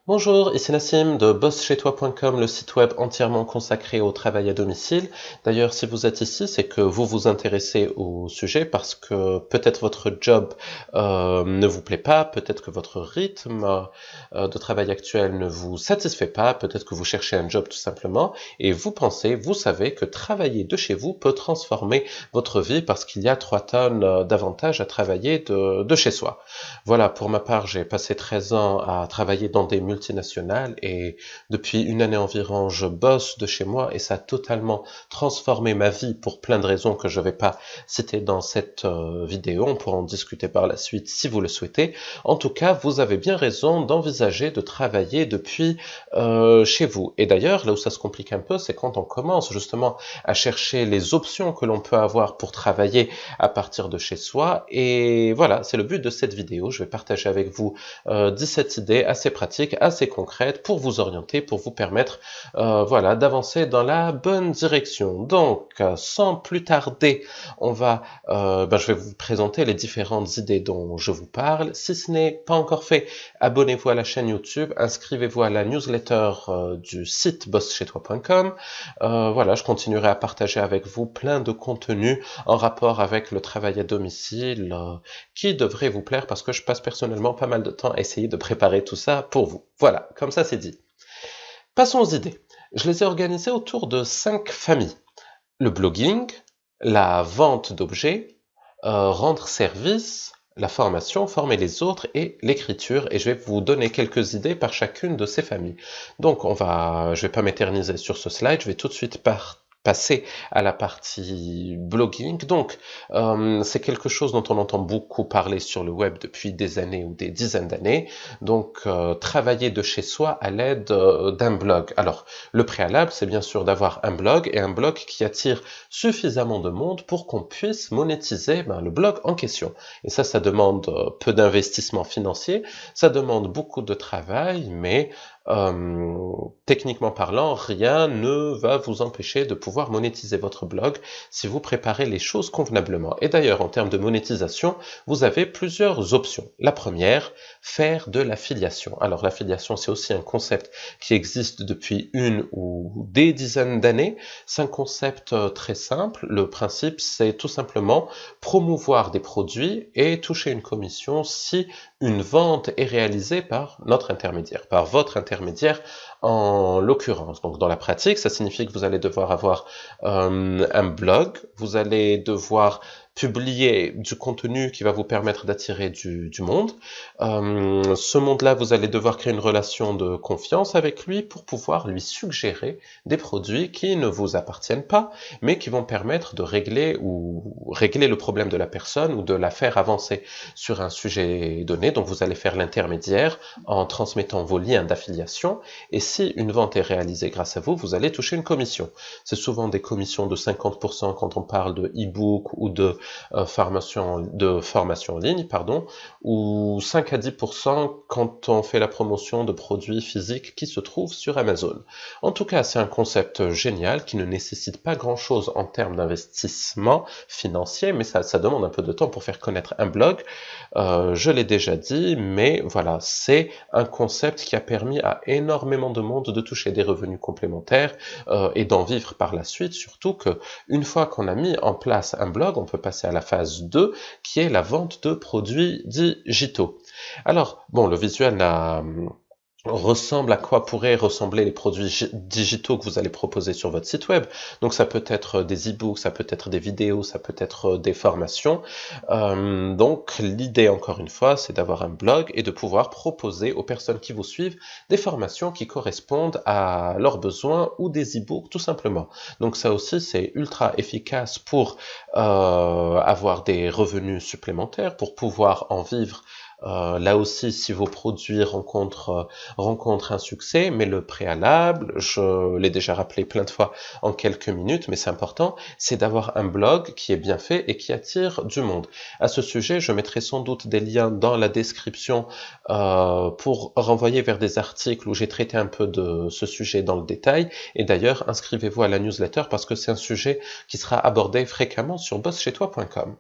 Bonjour, ici Nassim de bosschestois.com, le site web entièrement consacré au travail à domicile. D'ailleurs, si vous êtes ici, c'est que vous vous intéressez au sujet parce que peut-être votre job ne vous plaît pas, peut-être que votre rythme de travail actuel ne vous satisfait pas, peut-être que vous cherchez un job tout simplement et vous pensez, vous savez que travailler de chez vous peut transformer votre vie parce qu'il y a 3 tonnes d'avantages à travailler de chez soi. Voilà, pour ma part, j'ai passé 13 ans à travailler dans des multinationales et depuis une année environ, je bosse de chez moi et ça a totalement transformé ma vie pour plein de raisons que je ne vais pas citer dans cette vidéo. On pourra en discuter par la suite si vous le souhaitez. En tout cas, vous avez bien raison d'envisager de travailler depuis chez vous. Et d'ailleurs, là où ça se complique un peu, c'est quand on commence justement à chercher les options que l'on peut avoir pour travailler à partir de chez soi. Et voilà, c'est le but de cette vidéo. Je vais partager avec vous 17 idées assez pratiques, assez concrètes pour vous orienter, pour vous permettre voilà, d'avancer dans la bonne direction. Donc, sans plus tarder, je vais vous présenter les différentes idées dont je vous parle. Si ce n'est pas encore fait, abonnez-vous à la chaîne YouTube, inscrivez-vous à la newsletter du site bosschestois.com. Voilà, je continuerai à partager avec vous plein de contenus en rapport avec le travail à domicile qui devrait vous plaire parce que je passe personnellement pas mal de temps à essayer de préparer tout ça pour vous. Voilà, comme ça c'est dit. Passons aux idées. Je les ai organisées autour de 5 familles. Le blogging, la vente d'objets, rendre service, la formation, former les autres et l'écriture. Et je vais vous donner quelques idées par chacune de ces familles. Donc je vais pas m'éterniser sur ce slide, je vais tout de suite passer à la partie blogging. Donc, c'est quelque chose dont on entend beaucoup parler sur le web depuis des années ou des dizaines d'années. Donc, travailler de chez soi à l'aide d'un blog. Alors, le préalable, c'est bien sûr d'avoir un blog et un blog qui attire suffisamment de monde pour qu'on puisse monétiser le blog en question. Et ça demande peu d'investissement financier, ça demande beaucoup de travail, mais techniquement parlant, rien ne va vous empêcher de pouvoir monétiser votre blog si vous préparez les choses convenablement. Et d'ailleurs, en termes de monétisation, vous avez plusieurs options. La première, faire de l'affiliation. Alors l'affiliation, c'est aussi un concept qui existe depuis une ou des dizaines d'années. C'est un concept très simple. Le principe, c'est tout simplement promouvoir des produits et toucher une commission si une vente est réalisée par notre intermédiaire, par votre intermédiaire en l'occurrence. Donc dans la pratique, ça signifie que vous allez devoir avoir un blog, vous allez devoir publier du contenu qui va vous permettre d'attirer du monde. Ce monde-là, vous allez devoir créer une relation de confiance avec lui pour pouvoir lui suggérer des produits qui ne vous appartiennent pas, mais qui vont permettre de régler le problème de la personne ou de la faire avancer sur un sujet donné. Donc vous allez faire l'intermédiaire en transmettant vos liens d'affiliation et si une vente est réalisée grâce à vous, vous allez toucher une commission. C'est souvent des commissions de 50% quand on parle de e-book ou de formation en ligne, ou 5 à 10% quand on fait la promotion de produits physiques qui se trouvent sur Amazon. En tout cas, c'est un concept génial qui ne nécessite pas grand-chose en termes d'investissement financier, mais ça demande un peu de temps pour faire connaître un blog. Je l'ai déjà dit, mais voilà, c'est un concept qui a permis à énormément de monde de toucher des revenus complémentaires et d'en vivre par la suite, surtout que une fois qu'on a mis en place un blog, on peut passer à la phase 2, qui est la vente de produits digitaux. Alors, bon, le visuel ressemble à quoi pourraient ressembler les produits digitaux que vous allez proposer sur votre site web. Donc ça peut être des e-books, ça peut être des vidéos, ça peut être des formations. Donc l'idée, encore une fois, c'est d'avoir un blog et de pouvoir proposer aux personnes qui vous suivent des formations qui correspondent à leurs besoins ou des e-books tout simplement. Donc ça aussi, c'est ultra efficace pour avoir des revenus supplémentaires, pour pouvoir en vivre. Là aussi, si vos produits rencontrent un succès, mais le préalable, je l'ai déjà rappelé plein de fois en quelques minutes, mais c'est important, c'est d'avoir un blog qui est bien fait et qui attire du monde. À ce sujet, je mettrai sans doute des liens dans la description pour renvoyer vers des articles où j'ai traité un peu de ce sujet dans le détail. Et d'ailleurs, inscrivez-vous à la newsletter parce que c'est un sujet qui sera abordé fréquemment sur bosschestois.com.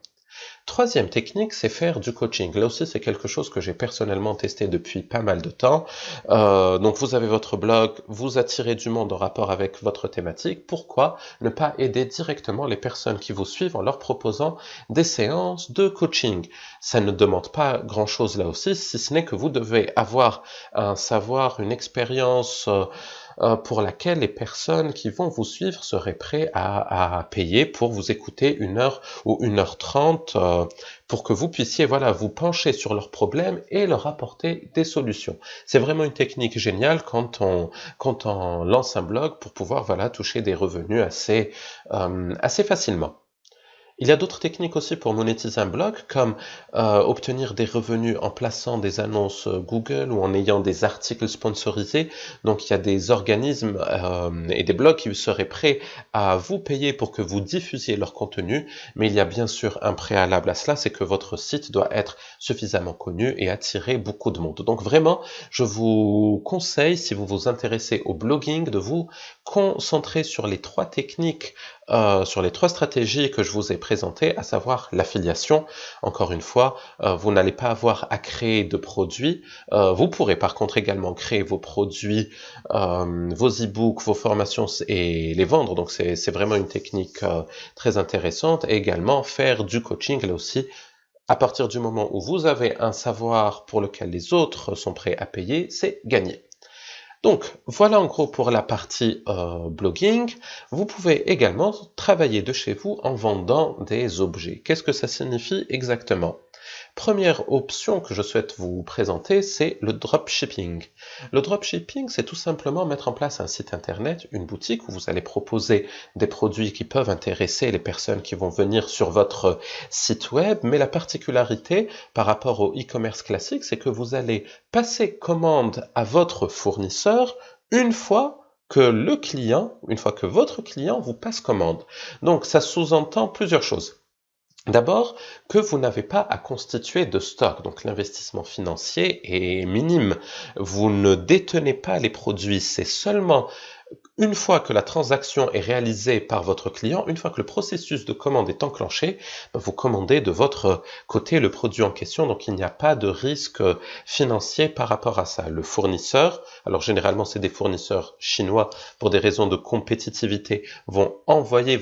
Troisième technique, c'est faire du coaching. Là aussi, c'est quelque chose que j'ai personnellement testé depuis pas mal de temps. Donc, vous avez votre blog, vous attirez du monde en rapport avec votre thématique. Pourquoi ne pas aider directement les personnes qui vous suivent en leur proposant des séances de coaching? Ça ne demande pas grand-chose là aussi, si ce n'est que vous devez avoir un savoir, une expérience pour laquelle les personnes qui vont vous suivre seraient prêtes à payer pour vous écouter 1 heure ou 1 h 30 pour que vous puissiez voilà, vous pencher sur leurs problèmes et leur apporter des solutions. C'est vraiment une technique géniale quand on lance un blog pour pouvoir voilà, toucher des revenus assez facilement. Il y a d'autres techniques aussi pour monétiser un blog, comme obtenir des revenus en plaçant des annonces Google ou en ayant des articles sponsorisés. Donc il y a des organismes et des blogs qui seraient prêts à vous payer pour que vous diffusiez leur contenu, mais il y a bien sûr un préalable à cela, c'est que votre site doit être suffisamment connu et attirer beaucoup de monde. Donc vraiment, je vous conseille, si vous vous intéressez au blogging, de vous concentrer sur les 3 techniques sur les 3 stratégies que je vous ai présentées, à savoir l'affiliation. Encore une fois, vous n'allez pas avoir à créer de produits. Vous pourrez par contre également créer vos produits, vos e-books, vos formations et les vendre. Donc c'est vraiment une technique très intéressante. Et également faire du coaching là aussi. À partir du moment où vous avez un savoir pour lequel les autres sont prêts à payer, c'est gagné. Donc, voilà en gros pour la partie blogging. Vous pouvez également travailler de chez vous en vendant des objets. Qu'est-ce que ça signifie exactement? Première option que je souhaite vous présenter, c'est le dropshipping. Le dropshipping, c'est tout simplement mettre en place un site internet, une boutique où vous allez proposer des produits qui peuvent intéresser les personnes qui vont venir sur votre site web, mais la particularité par rapport au e-commerce classique, c'est que vous allez passer commande à votre fournisseur une fois que votre client vous passe commande. Donc, ça sous-entend plusieurs choses. D'abord, que vous n'avez pas à constituer de stock, donc l'investissement financier est minime. Vous ne détenez pas les produits, c'est seulement une fois que la transaction est réalisée par votre client, une fois que le processus de commande est enclenché, vous commandez de votre côté le produit en question, donc il n'y a pas de risque financier par rapport à ça. Le fournisseur, alors généralement c'est des fournisseurs chinois pour des raisons de compétitivité, vont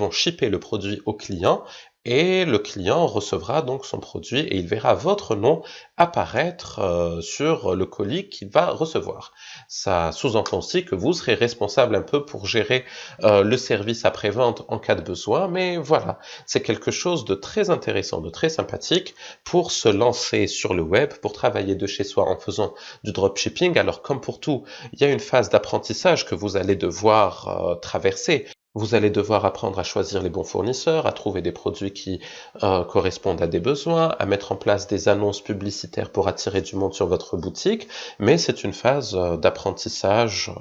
shipper le produit au client, et le client recevra donc son produit et il verra votre nom apparaître sur le colis qu'il va recevoir. Ça sous-entend aussi que vous serez responsable un peu pour gérer le service après-vente en cas de besoin, mais voilà, c'est quelque chose de très intéressant, de très sympathique pour se lancer sur le web, pour travailler de chez soi en faisant du dropshipping. Alors comme pour tout, il y a une phase d'apprentissage que vous allez devoir traverser. Vous allez devoir apprendre à choisir les bons fournisseurs, à trouver des produits qui correspondent à des besoins, à mettre en place des annonces publicitaires pour attirer du monde sur votre boutique, mais c'est une phase d'apprentissage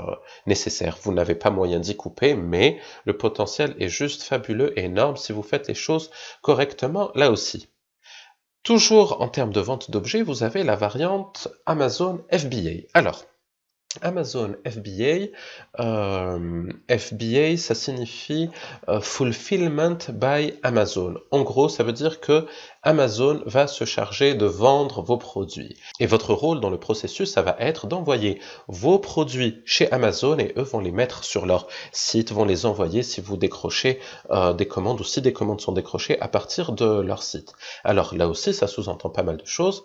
nécessaire. Vous n'avez pas moyen d'y couper, mais le potentiel est juste fabuleux et énorme si vous faites les choses correctement là aussi. Toujours en termes de vente d'objets, vous avez la variante Amazon FBA. Alors, Amazon FBA, ça signifie Fulfillment by Amazon. En gros, ça veut dire que Amazon va se charger de vendre vos produits. Et votre rôle dans le processus, ça va être d'envoyer vos produits chez Amazon et eux vont les mettre sur leur site, vont les envoyer si vous décrochez des commandes ou si des commandes sont décrochées à partir de leur site. Alors là aussi, ça sous-entend pas mal de choses,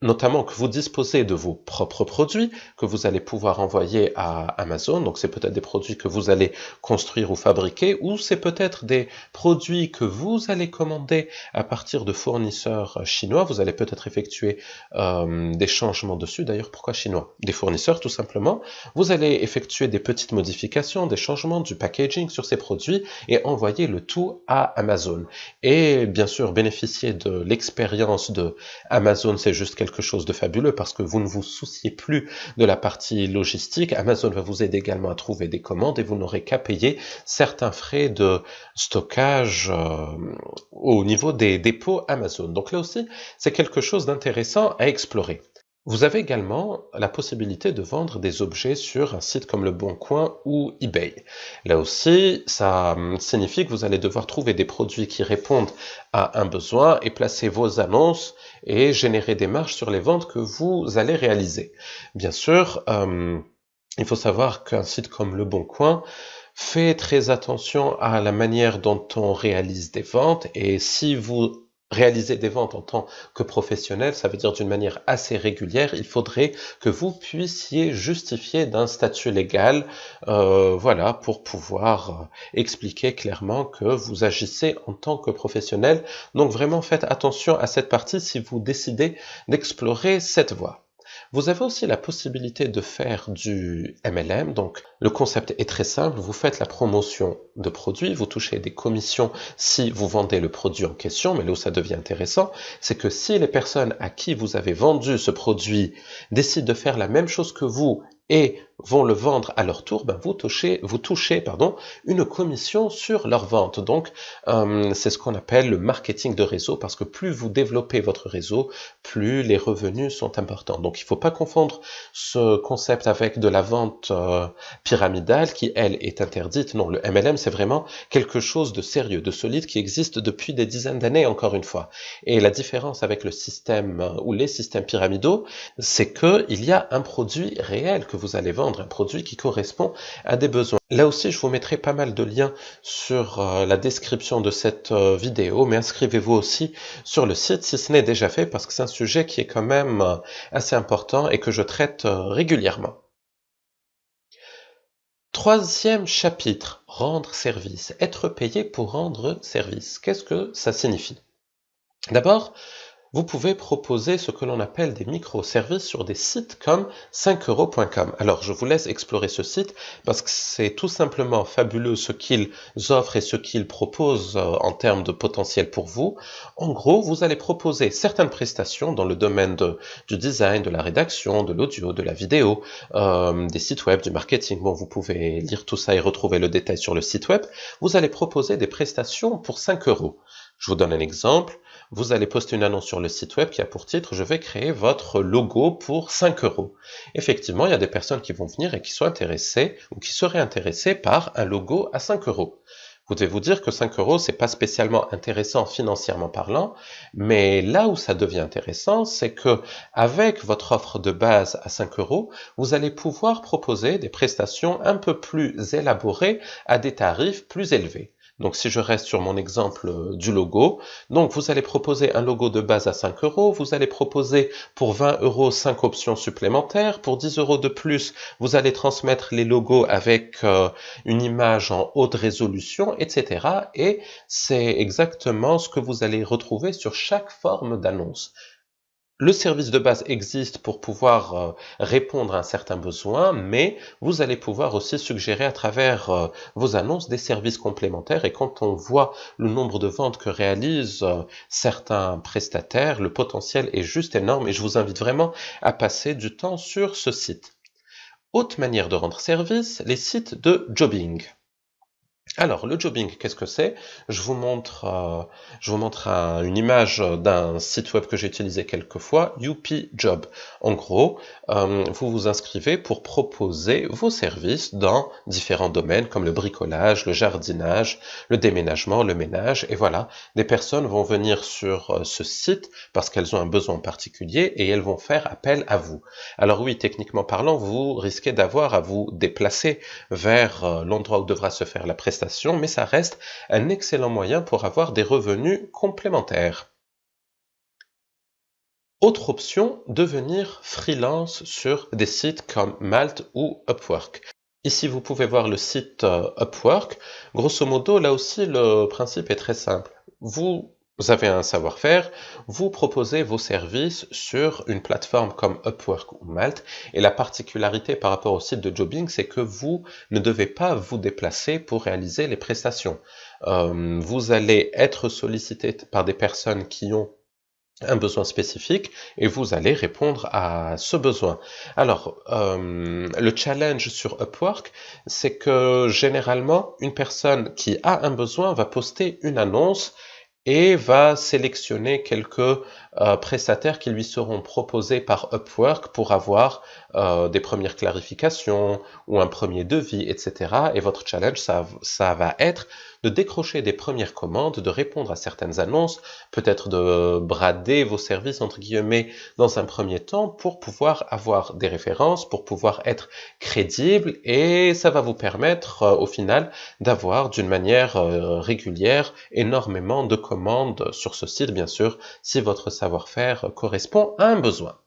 notamment que vous disposez de vos propres produits que vous allez pouvoir envoyer à Amazon. Donc c'est peut-être des produits que vous allez construire ou fabriquer, ou c'est peut-être des produits que vous allez commander à partir de fournisseurs chinois. Vous allez peut-être effectuer des changements dessus. D'ailleurs, pourquoi chinois? Des fournisseurs tout simplement. Vous allez effectuer des petites modifications, des changements du packaging sur ces produits et envoyer le tout à Amazon. Et bien sûr, bénéficier de l'expérience de Amazon, c'est juste quelque chose de fabuleux parce que vous ne vous souciez plus de la partie logistique. Amazon va vous aider également à trouver des commandes et vous n'aurez qu'à payer certains frais de stockage au niveau des dépôts Amazon. Donc là aussi, c'est quelque chose d'intéressant à explorer. Vous avez également la possibilité de vendre des objets sur un site comme Le Bon Coin ou eBay. Là aussi, ça signifie que vous allez devoir trouver des produits qui répondent à un besoin et placer vos annonces et générer des marges sur les ventes que vous allez réaliser. Bien sûr, il faut savoir qu'un site comme Le Bon Coin fait très attention à la manière dont on réalise des ventes et si vous réalisez des ventes en tant que professionnel, ça veut dire d'une manière assez régulière, il faudrait que vous puissiez justifier d'un statut légal, voilà, pour pouvoir expliquer clairement que vous agissez en tant que professionnel. Donc vraiment faites attention à cette partie si vous décidez d'explorer cette voie. Vous avez aussi la possibilité de faire du MLM, donc le concept est très simple, vous faites la promotion de produits, vous touchez des commissions si vous vendez le produit en question, mais là où ça devient intéressant, c'est que si les personnes à qui vous avez vendu ce produit décident de faire la même chose que vous et vont le vendre à leur tour, ben vous touchez une commission sur leur vente. Donc, c'est ce qu'on appelle le marketing de réseau, parce que plus vous développez votre réseau, plus les revenus sont importants. Donc, il ne faut pas confondre ce concept avec de la vente pyramidale qui, elle, est interdite. Non, le MLM, c'est vraiment quelque chose de sérieux, de solide, qui existe depuis des dizaines d'années, encore une fois. Et la différence avec le système ou les systèmes pyramidaux, c'est qu'il y a un produit réel que vous allez vendre, un produit qui correspond à des besoins. Là aussi, je vous mettrai pas mal de liens sur la description de cette vidéo, mais inscrivez-vous aussi sur le site si ce n'est déjà fait, parce que c'est un sujet qui est quand même assez important et que je traite régulièrement. Troisième chapitre, rendre service. Être payé pour rendre service. Qu'est-ce que ça signifie? D'abord, vous pouvez proposer ce que l'on appelle des microservices sur des sites comme 5euros.com. Alors, je vous laisse explorer ce site parce que c'est tout simplement fabuleux ce qu'ils offrent et ce qu'ils proposent en termes de potentiel pour vous. En gros, vous allez proposer certaines prestations dans le domaine du design, de la rédaction, de l'audio, de la vidéo, des sites web, du marketing. Bon, vous pouvez lire tout ça et retrouver le détail sur le site web. Vous allez proposer des prestations pour 5 euros. Je vous donne un exemple. Vous allez poster une annonce sur le site web qui a pour titre « Je vais créer votre logo pour 5 euros ». Effectivement, il y a des personnes qui vont venir et qui sont intéressées ou qui seraient intéressées par un logo à 5 euros. Vous devez vous dire que 5 euros, c'est pas spécialement intéressant financièrement parlant, mais là où ça devient intéressant, c'est que avec votre offre de base à 5 euros, vous allez pouvoir proposer des prestations un peu plus élaborées à des tarifs plus élevés. Donc si je reste sur mon exemple du logo, donc vous allez proposer un logo de base à 5 euros, vous allez proposer pour 20 euros 5 options supplémentaires, pour 10 euros de plus, vous allez transmettre les logos avec une image en haute résolution, etc. Et c'est exactement ce que vous allez retrouver sur chaque forme d'annonce. Le service de base existe pour pouvoir répondre à un certain besoin, mais vous allez pouvoir aussi suggérer à travers vos annonces des services complémentaires. Et quand on voit le nombre de ventes que réalisent certains prestataires, le potentiel est juste énorme et je vous invite vraiment à passer du temps sur ce site. Autre manière de rendre service, les sites de jobbing. Alors, le jobbing, qu'est-ce que c'est? Je vous montre une image d'un site web que j'ai utilisé quelques fois, Youpi Job. En gros, vous vous inscrivez pour proposer vos services dans différents domaines comme le bricolage, le jardinage, le déménagement, le ménage. Et voilà, des personnes vont venir sur ce site parce qu'elles ont un besoin particulier et elles vont faire appel à vous. Alors oui, techniquement parlant, vous risquez d'avoir à vous déplacer vers l'endroit où devra se faire la prestation, mais ça reste un excellent moyen pour avoir des revenus complémentaires. Autre option, devenir freelance sur des sites comme Malt ou Upwork. Ici, vous pouvez voir le site Upwork. Grosso modo, là aussi, le principe est très simple. Vous avez un savoir-faire, vous proposez vos services sur une plateforme comme Upwork ou Malt, et la particularité par rapport au site de jobbing, c'est que vous ne devez pas vous déplacer pour réaliser les prestations. Vous allez être sollicité par des personnes qui ont un besoin spécifique et vous allez répondre à ce besoin. Alors, le challenge sur Upwork, c'est que généralement, une personne qui a un besoin va poster une annonce et va sélectionner quelques prestataires qui lui seront proposés par Upwork pour avoir des premières clarifications ou un premier devis, etc. Et votre challenge, ça va être de décrocher des premières commandes, de répondre à certaines annonces, peut-être de brader vos services, entre guillemets, dans un premier temps pour pouvoir avoir des références, pour pouvoir être crédible, et ça va vous permettre, au final, d'avoir d'une manière régulière énormément de commandes sur ce site, bien sûr, si votre savoir-faire correspond à un besoin.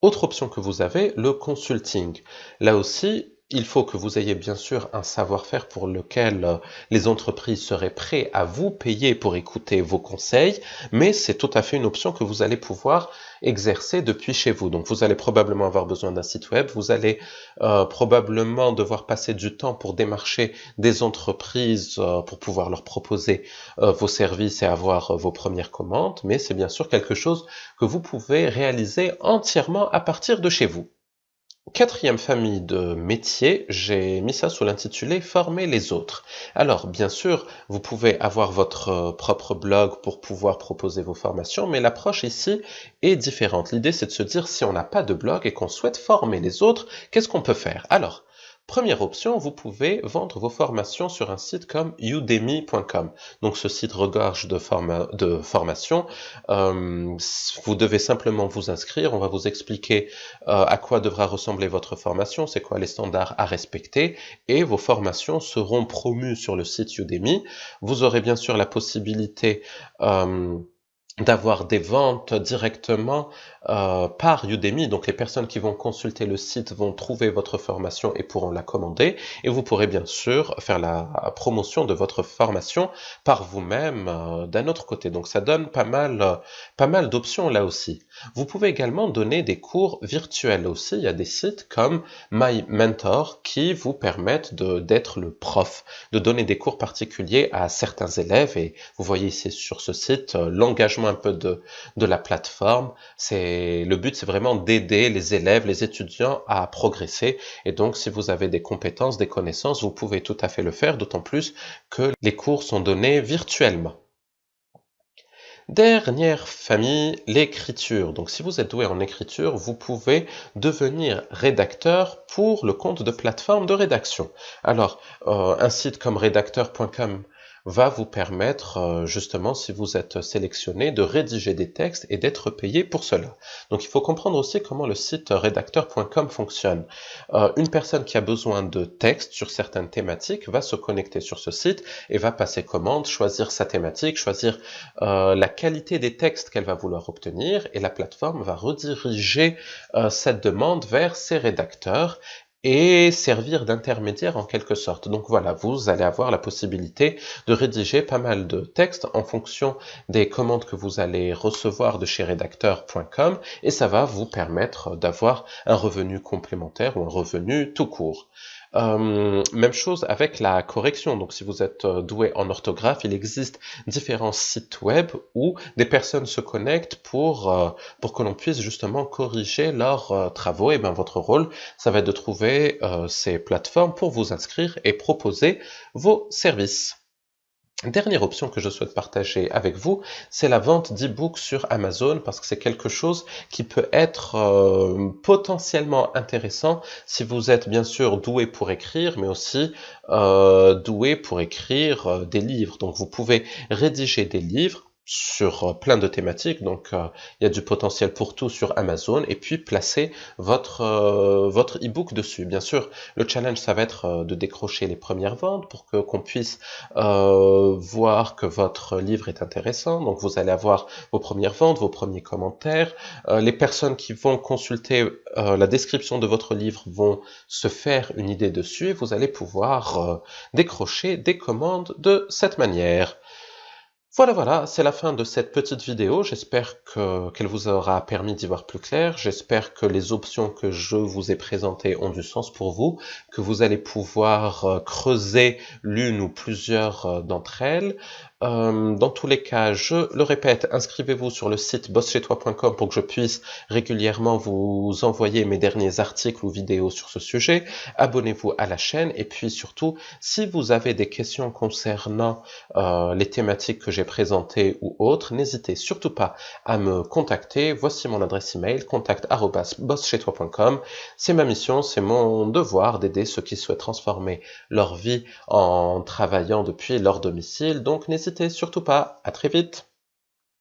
Autre option que vous avez, le consulting. Là aussi, il faut que vous ayez bien sûr un savoir-faire pour lequel les entreprises seraient prêtes à vous payer pour écouter vos conseils, mais c'est tout à fait une option que vous allez pouvoir exercer depuis chez vous. Donc vous allez probablement avoir besoin d'un site web, vous allez probablement devoir passer du temps pour démarcher des entreprises pour pouvoir leur proposer vos services et avoir vos premières commandes, mais c'est bien sûr quelque chose que vous pouvez réaliser entièrement à partir de chez vous. Quatrième famille de métiers, j'ai mis ça sous l'intitulé « Former les autres ». Alors, bien sûr, vous pouvez avoir votre propre blog pour pouvoir proposer vos formations, mais l'approche ici est différente. L'idée, c'est de se dire, si on n'a pas de blog et qu'on souhaite former les autres, qu'est-ce qu'on peut faire? Alors, première option, vous pouvez vendre vos formations sur un site comme udemy.com. Donc ce site regorge de formations. Vous devez simplement vous inscrire. On va vous expliquer à quoi devra ressembler votre formation, c'est quoi les standards à respecter, et vos formations seront promues sur le site Udemy. Vous aurez bien sûr la possibilité d'avoir des ventes directement par Udemy. Donc les personnes qui vont consulter le site vont trouver votre formation et pourront la commander. Et vous pourrez bien sûr faire la promotion de votre formation par vous-même d'un autre côté. Donc ça donne pas mal d'options là aussi. Vous pouvez également donner des cours virtuels aussi. Il y a des sites comme My Mentor qui vous permettent d'être le prof, de donner des cours particuliers à certains élèves. Et vous voyez ici sur ce site l'engagement un peu de la plateforme. Le but, c'est vraiment d'aider les élèves, les étudiants à progresser. Et donc, si vous avez des compétences, des connaissances, vous pouvez tout à fait le faire, d'autant plus que les cours sont donnés virtuellement. Dernière famille, l'écriture. Donc si vous êtes doué en écriture, vous pouvez devenir rédacteur pour le compte de plateforme de rédaction. Alors, un site comme rédacteur.com va vous permettre, justement, si vous êtes sélectionné, de rédiger des textes et d'être payé pour cela. Donc il faut comprendre aussi comment le site rédacteur.com fonctionne. Une personne qui a besoin de textes sur certaines thématiques va se connecter sur ce site et va passer commande, choisir sa thématique, choisir la qualité des textes qu'elle va vouloir obtenir, et la plateforme va rediriger cette demande vers ses rédacteurs et servir d'intermédiaire en quelque sorte. Donc voilà, vous allez avoir la possibilité de rédiger pas mal de textes en fonction des commandes que vous allez recevoir de chez rédacteur.com, et ça va vous permettre d'avoir un revenu complémentaire ou un revenu tout court. Même chose avec la correction. Donc si vous êtes doué en orthographe, il existe différents sites web où des personnes se connectent pour que l'on puisse justement corriger leurs travaux. Et bien votre rôle, ça va être de trouver ces plateformes pour vous inscrire et proposer vos services. Dernière option que je souhaite partager avec vous, c'est la vente d'e-books sur Amazon, parce que c'est quelque chose qui peut être potentiellement intéressant si vous êtes bien sûr doué pour écrire, mais aussi doué pour écrire des livres. Donc vous pouvez rédiger des livres sur plein de thématiques, donc il y a du potentiel pour tout sur Amazon, et puis placer votre e-book dessus. Bien sûr, le challenge, ça va être de décrocher les premières ventes pour qu'on puisse voir que votre livre est intéressant. Donc vous allez avoir vos premières ventes, vos premiers commentaires. Les personnes qui vont consulter la description de votre livre vont se faire une idée dessus, et vous allez pouvoir décrocher des commandes de cette manière. Voilà, c'est la fin de cette petite vidéo. J'espère qu'elle vous aura permis d'y voir plus clair. J'espère que les options que je vous ai présentées ont du sens pour vous, que vous allez pouvoir creuser l'une ou plusieurs d'entre elles. Dans tous les cas, je le répète, inscrivez-vous sur le site bosschestois.com pour que je puisse régulièrement vous envoyer mes derniers articles ou vidéos sur ce sujet. Abonnez-vous à la chaîne et puis surtout, si vous avez des questions concernant les thématiques que j'ai présentées ou autres, n'hésitez surtout pas à me contacter. Voici mon adresse email, contact@bosschestois.com. C'est ma mission, c'est mon devoir d'aider ceux qui souhaitent transformer leur vie en travaillant depuis leur domicile. Donc n'hésitez surtout pas. À très vite.